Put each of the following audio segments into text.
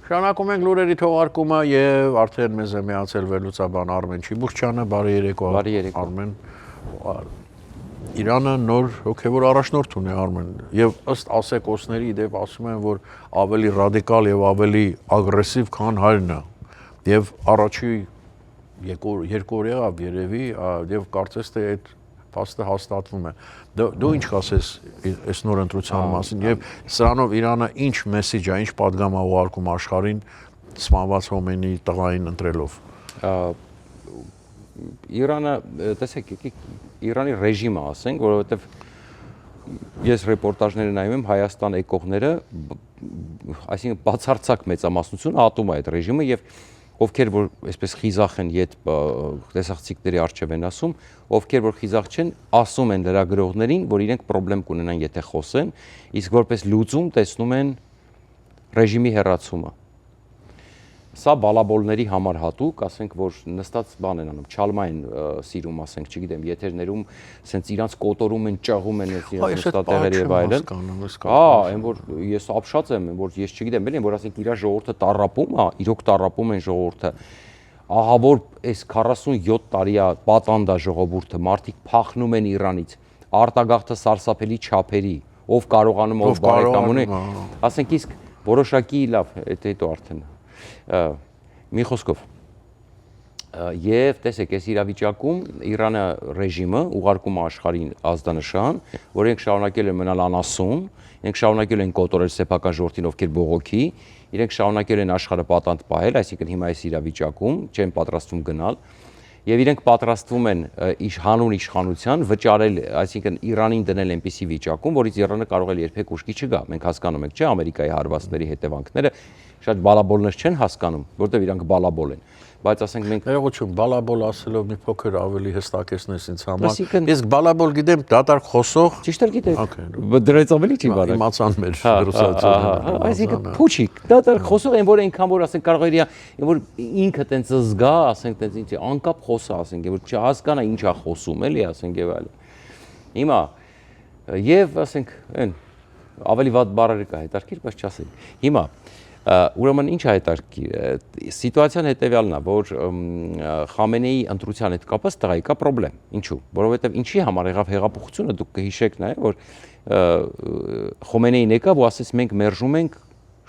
Շարունակում ենք լուրերի թողարկումը եւ արդեն մեզ է միացել վերլուծաբան Արմեն Չիբուխչյանը, բարի երեկո Արմեն։ Իրանը նոր հոգևոր առաջնորդ ունի Արմեն եւ ըստ ասեկոսների իդեպ ասում են, որ ավելի ռադիկալ եւ ավելի ագրեսիվ, քան հայրն է։ Եվ առաջի երկու օր եղավ երևի եւ կարծես թե այդ փաստը հաստատվում է։ Դու ինչ կասես այս նոր ընտրության մասին եւ սրանով Իրանը ինչ մեսեջ է, ինչ պատգամ է ուղարկում աշխարհին սպանված Հոմեյնի տղային ընտրելով։ Իրանը, տեսեք, Իրանի ռեժիմը ասենք, որովհետեւ ես ռեպորտաժները նայում եմ Հայաստան եկողները, այսինքն բացարձակ մեծամասնություն ատում է այդ ռեժիմը եւ ովքեր որ այսպես խիզախ են իդ տեսախցիկների արժև են ասում, ովքեր որ խիզախ չեն, ասում են լրագրողներին, որ իրենք խնդրեմ կունենան, եթե խոսեն, իսկ որպես լուծում տեսնում են ռեժիմի հեռացումը։ Սա բալաբոլների համար հատուկ, ասենք որ նստած բան են անում, չալմա են սիրում, ասենք, չգիտեմ, եթերներում սենց իրանց կոտորում են, ճաղում են իրանց նստատեղերը եւ այլն։ Այն որ ես ապշած եմ, որ ես չգիտեմ, էլի, որ ասենք իր ժողովուրդը տառապում է, իրոք տառապում են ժողովուրդը։ Ահա որ այս 47 տարի է պատանդա ժողովուրդը, մարդիկ փախնում են Իրանից, արտագաղթը սարսափելի չափերի, ով կարողանում ով բարեկամ ունի, ասենք իսկ որոշակի լավ, հետո արդեն մի խոսքով եւ տեսեք այս իրավիճակում Իրանը ռեժիմը ուղարկում է աշխարհին ազդանշան, որ իրենք շարունակել են մնալ անասուն, իրենք շարունակել են կոտորել սեփական ժողովրդին, ովքեր բողոքի, իրենք շարունակել են աշխարհը պատանդ պահել, այսինքն հիմա այս իրավիճակում չեն պատրաստվում գնալ եւ իրենք պատրաստվում են հանուն իշխանության վճարել, այսինքն Իրանին դնել այնպիսի վիճակում, որից Իրանը կարող է երբեք ուշքի չգա։ Մենք հասկանում ենք, չէ՞, Ամերիկայի հարվածների հետևանքները շատ բալաբոլներ չեն հասկանում, որտեղ իրանք բալաբոլ են, բայց ասենք մենք ներողություն, բալաբոլ ասելով մի փոքր ավելի հստակեցնես ինձ համար։ Իսկ բալաբոլ գիտեմ, դատարկ խոսող։ Ճիշտ էլ գիտեք։ Դրեց ավելի չի բառը։ Իմացան մեր դրուսացիությունը։ Այսինքն փուչիկ, դատարկ խոսող են, որ այնքան որ ասենք կարող է որ ինքը տենց զգա, ասենք տենց ինչ անկապ խոսա, ասենք, որ չհասկանա ինչ է խոսում, էլի, ասենք եւ այլն։ Հիմա եւ ասենք այն ավելի վատ բառեր կա հետարքիր, բայց չասեի։ Հիմա ուրեմն ինչ է հետարքիր, սիտուացիան հետևյալն է, որ Խամենեի ընտրության հետ կապված տղայի կա պրոբլեմ։ Ինչու՞։ Որովհետեւ ինչի համար եղավ հեղափոխությունը, դուք կհիշեք նաեւ, որ Խոմենեին եկավ ու ասեց մենք մերժում ենք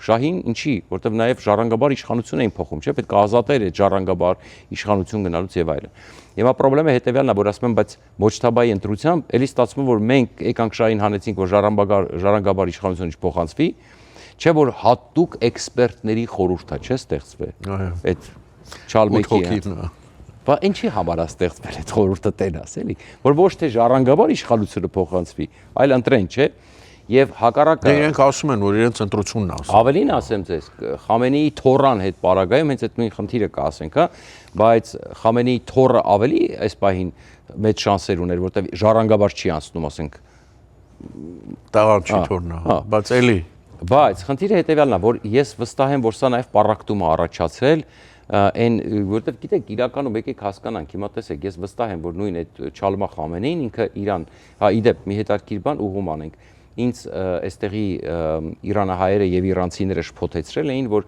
շահին, ինչի, որովհետեւ նաեւ ժառանգաբար իշխանություն էին փոխում, չէ՞, պետք է ազատեր այդ ժառանգաբար իշխանություն գնալուց եւ այլն։ Հիմա պրոբլեմը հետևյալն է, որ ասում եմ, բայց Մոջթաբայի ընտրությամբ էլի ստացվում որ մենք եկանք շահին հանեցինք, որ ժառանգաբար իշխանությունը չփոխանցվի, չէ՞ որ հատուկ էքսպերտների խորհուրդ է, չէ՞ ստեղծվել։ Այդ Չալմեկի։ Բա ինչի համար է ստեղծվել այդ խորհուրդը տենաս, էլի, որ ոչ թե ժառանգաբար իշխանությունը փոխանցվի, այլ ընտրեն, չէ՞։ Եվ հակառակը իրենք ասում են, որ իրենց ընտրությունն է ասում։ Ավելին ասեմ ձեզ, Խամենեի թորան հետ պարագայում հենց այդ նույն խնդիրը կա, ասենք, հա, բայց Խամենեի թորը ավելի այս պահին մեծ շանսեր ուներ, որտեղ ժառանգաբար չի անցնում, ասենք, տաղար չի թորնա, բայց էլի բայց խնդիրը հետևյալն է, որ ես վստահ եմ, որ սա նաև պառակտում է առաջացել, այն որտեղ գիտեք իրականում եկեք հասկանանք, հիմա տեսեք, ես վստահ եմ, որ նույն այդ Չալմա Խամենեին ինքը Իրան, հա, իդեպ մի հետաքրքիր բան ուղում անենք։ Ինձ այստեղի իրանահայերը եւ իրանցիները շփոթեցրել էին, որ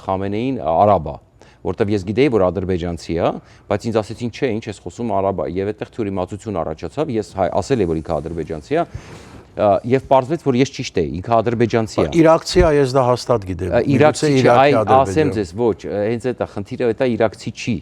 Խամենեին արաբ է, որտեվ ես գիտեի, որ ադրբեջանցի է, բայց ինձ ասեցին, չէ, ինչ ես խոսում արաբ է, եւ այդտեղ թյուրիմացություն առաջացավ, ես ասել եմ, որ ինքը ադրբեջանցի է, եւ պարզվեց, որ ես ճիշտ էի, ինքը ադրբեջանցի է։ Իրաքցի է, ես դա հաստատ գիտեմ։ Իրաքցի չի, ասեմ ձեզ, ոչ, հենց այդ է խնդիրը, դա իրաքցի չի։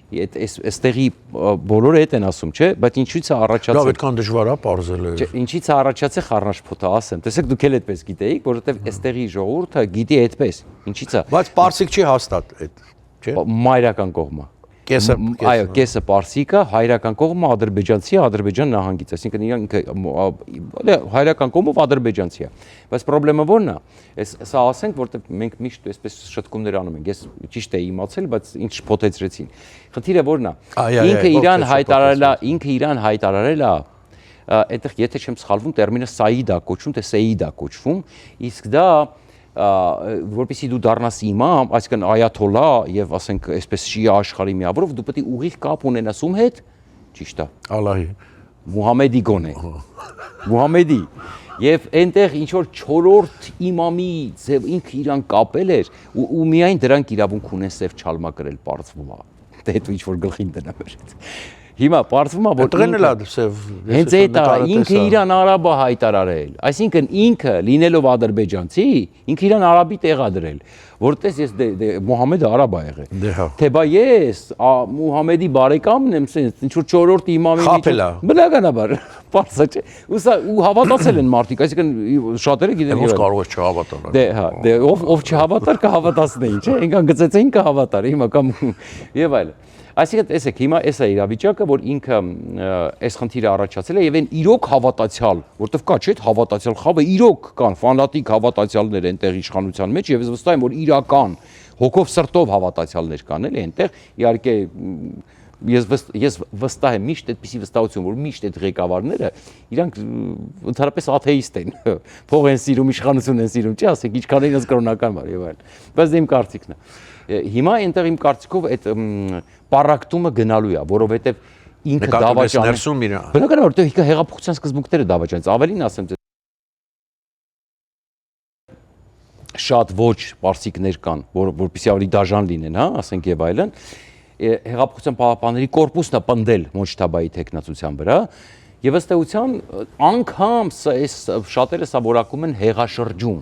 Այստեղի բոլորը այդ են ասում, չէ՞, բայց ինչից է առաջացել։ Լավ, այդքան դժվար է պարզել։ Ինչից է առաջացել խառնաշփոթը, ասեմ։ Տեսեք, դուք էլ այդպես գիտեիք, որովհետեւ այստեղի ժողովուրդը գիտի այդպես։ Ինչից է։ Բայց պարսիկ չի հաստատ այդ, չէ՞։ Մայրական կողմը։ Այո, կեսը պարսիկ է, հայրական կողմը ադրբեջանցի է, Ադրբեջան նահանգից, այսինքն իրանք հայրական կողմով ադրբեջանցի է։ Բայց խնդրեմը ո՞րն է։ Սա ասենք, որտեղ մենք միշտ այսպես շտկումներ անում ենք։ Ես ճիշտ էի իմացել, բայց ինչ շփոթեցրեցին։ Խնդիրը ո՞րն է։ Ինքը Իրան հայտարարել է, այդտեղ եթե չեմ սխալվում, տերմինը Սաիդ է կոչվում, թե Սեիդ է կոչվում, իսկ դա որպեսզի դու դառնաս իմամ, այսինքն այաթոլլա եւ ասենք այսպես շիա աշխարհի միավորով դու պետք է ուղիղ կապ ունենաս ում հետ, ճիշտ է, Ալլահի, Մուհամեդի գոնե, Մուհամեդի Եվ այնտեղ ինչ որ 4-րդ իմամի ձև ինքը իրան կապել էր ու միայն դրանք իրավունք ունեն սև չալմակրել բարձվում է։ Դե հետո ինչ որ գլխին դնա բերեց։ Հիմա բարձվում է որ Դրեն էլ է սև։ հենց այդ է ինքը իրան արաբը հայտարարել, այսինքն ինքը լինելով ադրբեջանցի, ինքը իրան արաբի տեղա դրել, որտես ես Մուհամեդը արաբ է եղել։ Թե բա ես Մուհամեդի բարեկամն եմ, sense ինչ որ 4-րդ իմամի միջոց։ Բնականաբար, բարձր չէ։ Ու հավատացել են մարդիկ, այսինքն շատերը գիտեն ոնց կարող է չհավատալ։ Դե հա, դե ով չհավատար կհավատացնեին, չէ՞, ինքան գծեցին կհավատար, հիմա կամ եւ այլն։ Այսինքն տեսեք, հիմա էս է իրավիճակը, որ ինքը այս խնդիրը առաջացել է եւ այն իրոք հավատացյալ, որտեվ կա չէ՞ հավատացյալ խավը իրոք կան, ֆանատիկ հավատացյալներ այնտեղ իշխանության մեջ եւ ես վստահ եմ, որ իրական հոգով սրտով հավատացյալներ կան էլի այնտեղ, իհարկե ես վստահ եմ միշտ այդպիսի վստահություն, որ միշտ այդ ղեկավարները իրանք ընդհանրապես աթեիստ են, փող են սիրում, իշխանություն են սիրում, չի ասենք, ինչքան իրենց կրոնական բան եւ այլն։ Բայց իմ կարծիքն է։ Հիմա այնտեղ իմ կարծիքով այդ պարակտումը գնալու է, որովհետեւ ինքը դավաճան է։ Բնականաբար, որտեղ հեղափոխության սկզբունքները դավաճանից, ավելին ասեմ, շատ ոչ պարսիկներ կան, որպեսզի ավելի դաժան լինեն, հա, ասենք եւ այլն։ Հեղափոխության պահապանների կորպուսն է պնդել Մոջթաբայի տեխնացության վրա եւ ըստ էության անգամ շատերը սա որակում են հեղաշրջում։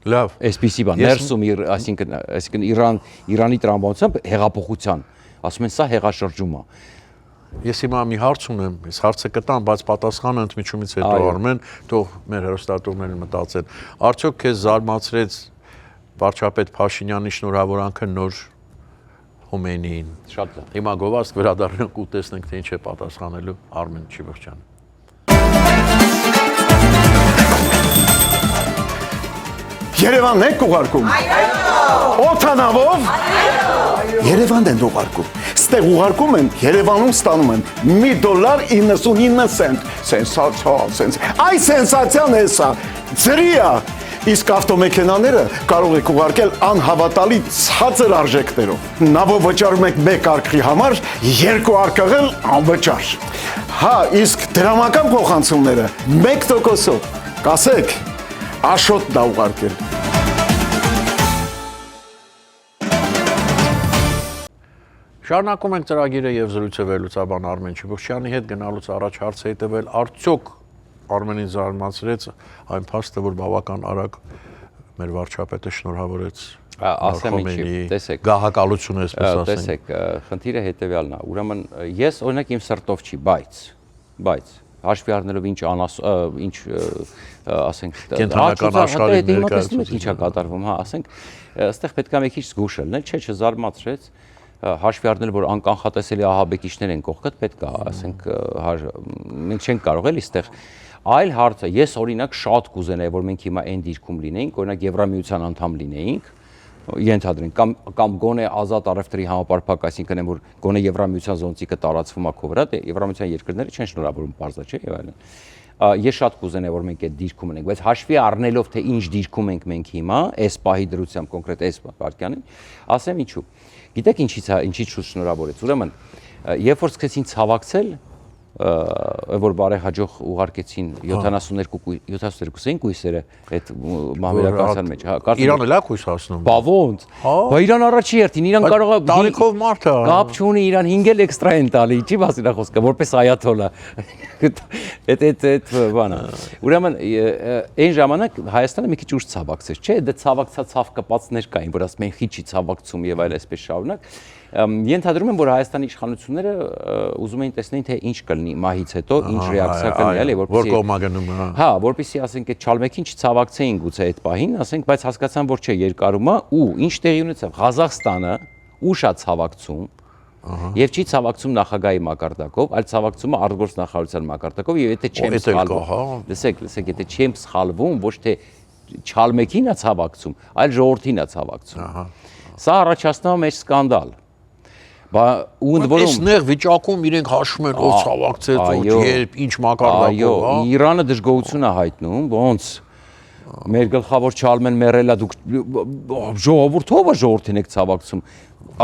Լավ, այսպիսի բան, ներսում այսինքն Իրանի տրամաբանությամբ հեղափոխության, ասում են սա հեղաշրջում է։ Ես հիմա մի հարց ունեմ, ես հարցը կտամ, բայց պատասխանը ընդմիջումից հետո Արմեն, թող մեր հեռուստատողները մտածեն։ Արդյոք քեզ զարմացրեց վարչապետ Փաշինյանի շնորհավորանքը նոր Խոմեյնիին։ Շատ լավ։ Հիմա գովազդ վերադառնանք ու տեսնենք թե ինչ է պատասխանելու Արմեն Չիվղջյանը։ Երևանն եք ուղարկում։ Օթանավով։ Երևանն են ուղարկում։ Ստեղ ուղարկում են, Երևանում ստանում են $1.99 Սենսացիա, Այ սենսացիան է սա։ Ձրի է։ Իսկ ավտոմեքենաները կարող եք ուղարկել անհավատալի ցածր արժեքներով։ Նավով վճարում եք 1 արքղի համար, 2 արքղել անվճար։ Հա, իսկ դրամական փոխանցումները 1%-ով։ Կասեք, Աշոտ դա ուղարկել։ Շարունակում ենք ծրագիրը եւ զրույցը վերլուծաբան Արմեն Չիվղջյանի հետ գնալուց առաջ հարց է տվել արդյոք Արմենին զարմացրեց այն փաստը, որ բավական արագ մեր վարչապետը շնորհավորեց ասեմ ինչի, տեսեք, գահակալություն էսպես ասենք։ Տեսեք, խնդիրը հետեւյալն է։ Ուրեմն ես օրինակ իմ սրտով չի, բայց հաշվի առնելով ինչ ասենք կենտրոնական աշխարհի ներկայացուցիչ ինչա կատարվում, հա, ասենք, այստեղ պետք է մի քիչ զգուշել, չէ, չզարմացրեց, հաշվի առնել որ անկանխատեսելի ահաբեկիչներ են կողքդ, պետք է, ասենք, մենք չենք կարող էլի այստեղ այլ հարցը, ես օրինակ շատ կուզենայի, որ մենք հիմա այն դիրքում լինեինք, օրինակ Եվրամիության անդամ լինեինք, ենթադրենք կամ գոնե ազատ առևտրի համապարփակ, այսինքն այն որ գոնե Եվրամիության զոնտիկը տարածվում է քո վրա, դե Եվրամիության երկրները չեն շնորհավորում բարձր, չէ՞, եւ այլն։ Ես շատ կուզենայի որ մենք այդ դիրքում ենք, բայց հաշվի առնելով թե ինչ դիրքում ենք մենք հիմա, այս պահի դրությամբ կոնկրետ այս վարքյանին, ասեմ ինչու։ Գիտեք ինչի՞ց շնորհավորեց։ Ուրեմն, երբ որ սկսեցին ցավակցել, որ բարեհաջող ուղարկեցին 72-ին կույսերը այդ մահմերականության մեջ, հա, Իրանը լավ կույս հասնում։ Բա ոնց։ Բա Իրան առաջի երթին, Իրան կարող է տարիքով մարդ է։ Կապ չունի, Իրան 5 էլ էքստրա են տալի, չի բասի նա խոսքը, որպես այաթոլա։ Այդ բանը։ Ուրեմն այն ժամանակ Հայաստանը մի քիչ ուշ ցավակցեց, չէ՞, դա ցավակցած ցավ կպածներ կային, որ ասում են քիչ չի ցավակցում եւ այլ այսպես շարունակ։ Ենթադրում եմ, որ Հայաստանի իշխանությունները ուզում էին տեսնեին, թե ինչ կլինի մահից հետո, ինչ ռեակցիա կլինի, էլի, որ կողմա գնում է։ Հա, որպեսզի ասենք այդ չալմեքին չցավակցեին գուցե այդ պահին, ասենք, բայց հասկացան, որ չէ, երկարում է ու ինչ տեղի ունեցավ Ղազախստանը ուշ է ցավակցում եւ չի ցավակցում նախագահի մակարդակով, այլ ցավակցում է արտգործնախարարության մակարդակով եւ եթե չեմ սխալվում, լսեք, եթե չեմ սխալվում, ոչ թե չալմեքին է ցավակցում, այլ ժողովրդին է ցավակցում։ Սա առաջացնում է մեր սկանդալ։ Ու ընդ որում այս նեղ վիճակում իրենք հաշվում են ով ցավակցեց, ով երբ, ինչ մակարդակով, հա։ Այո, Իրանը դժգոհություն է հայտնում, ոնց մեր գլխավոր Չալմեն մեռելա, դուք ժողովրդով է ժողովրդին եք ցավակցում։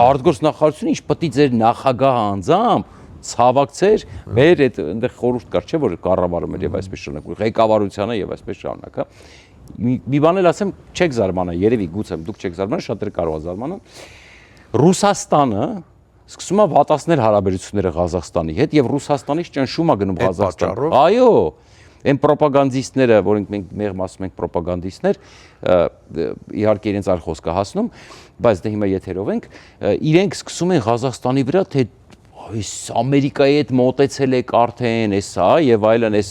Արտգործնախարարությունը ինչ պիտի ձեր նախագահը անձամբ ցավակցեր մեր այդ այնտեղ խորհուրդ կար, չէ՞ որ կառավարում էր եւ այսպես շարունակում, ղեկավարությանը եւ այսպես շարունակա։ Մի բան էլ ասեմ, չեք զարմանա, երևի գուցե դուք չեք զարմանա, շատերը կարող են զարմանալ։ Ռուսաստանը սկսում է վատացնել հարաբերությունները Ղազախստանի հետ եւ Ռուսաստանից ճնշում է գնում Ղազախստան։ Այո, այն ռոպագանդիստները, որոնք մենք մեղմ ասում ենք ռոպագանդիստներ, իհարկե իրենց այլ խոսք է հասնում, բայց դե հիմա եթերով ենք, իրենք սկսում են Ղազախստանի վրա թե այս Ամերիկայի հետ մոտեցել եք արդեն, էս հա եւ այլն, էս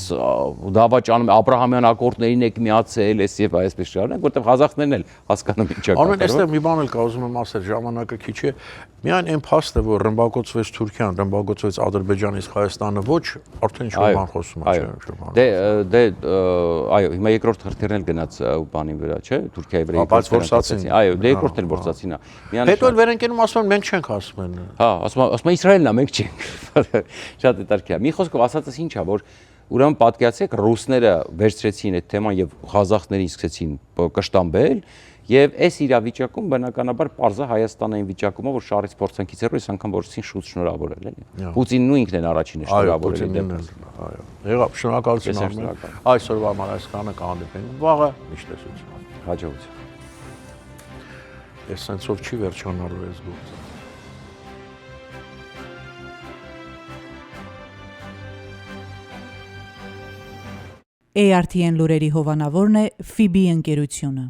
դավաճանում Աբրահամյան ակորդներին եք միացել, էս եւ այսպես շարունակ, որտեղ Ղազախներն էլ հասկանում ինչա կատարվում։ Արմեն, այստեղ մի բան էլ կա, ուզում եմ ասել, ժամանակը քիչ է։ Միայն այն փաստը, որ ռմբակոծվեց Թուրքիան, ռմբակոծվեց Ադրբեջանից Հայաստանը, ոչ, արդեն ինչ-որ բան խոսում է, չէ՞։ Դե այո, հիմա երկրորդ հրթիռն էլ գնաց բանի վրա, չէ՞, Թուրքիայի վրա երկրորդ։ Այո, դե երկրորդն էլ որսացին է։ Հետո էլ վերընկերում ասում են մենք չենք ասում են։ Հա, ասում են Իսրայելն է, մենք չենք։ Շատ հետաքրքիր է։ Մի խոսքով ասածս ինչ է, որ ուրեմն պատկերացեք ռուսները վերցրեցին այդ թեման եւ ղազախներին սկսեցին կշտամբել եւ այս իրավիճակում բնականաբար parza Հայաստանային վիճակումը, որ շարից փորձանքից հետո այս անգամ որսին շուտ շնորհավորել էլի։ Պուտինն ու ինքն են առաջինը շնորհավորել դեպս։ Այո։ Եղավ, շնորհակալություն Արմեն։ Այսօրվա համար այսքանը կհանդիպենք։ Վաղը միշտ տեսություն։ Հաջողություն։ Այս սենսով չի վերջանալու այս գործը։ ARTN լուրերի հովանավորն է FIBI ընկերությունը։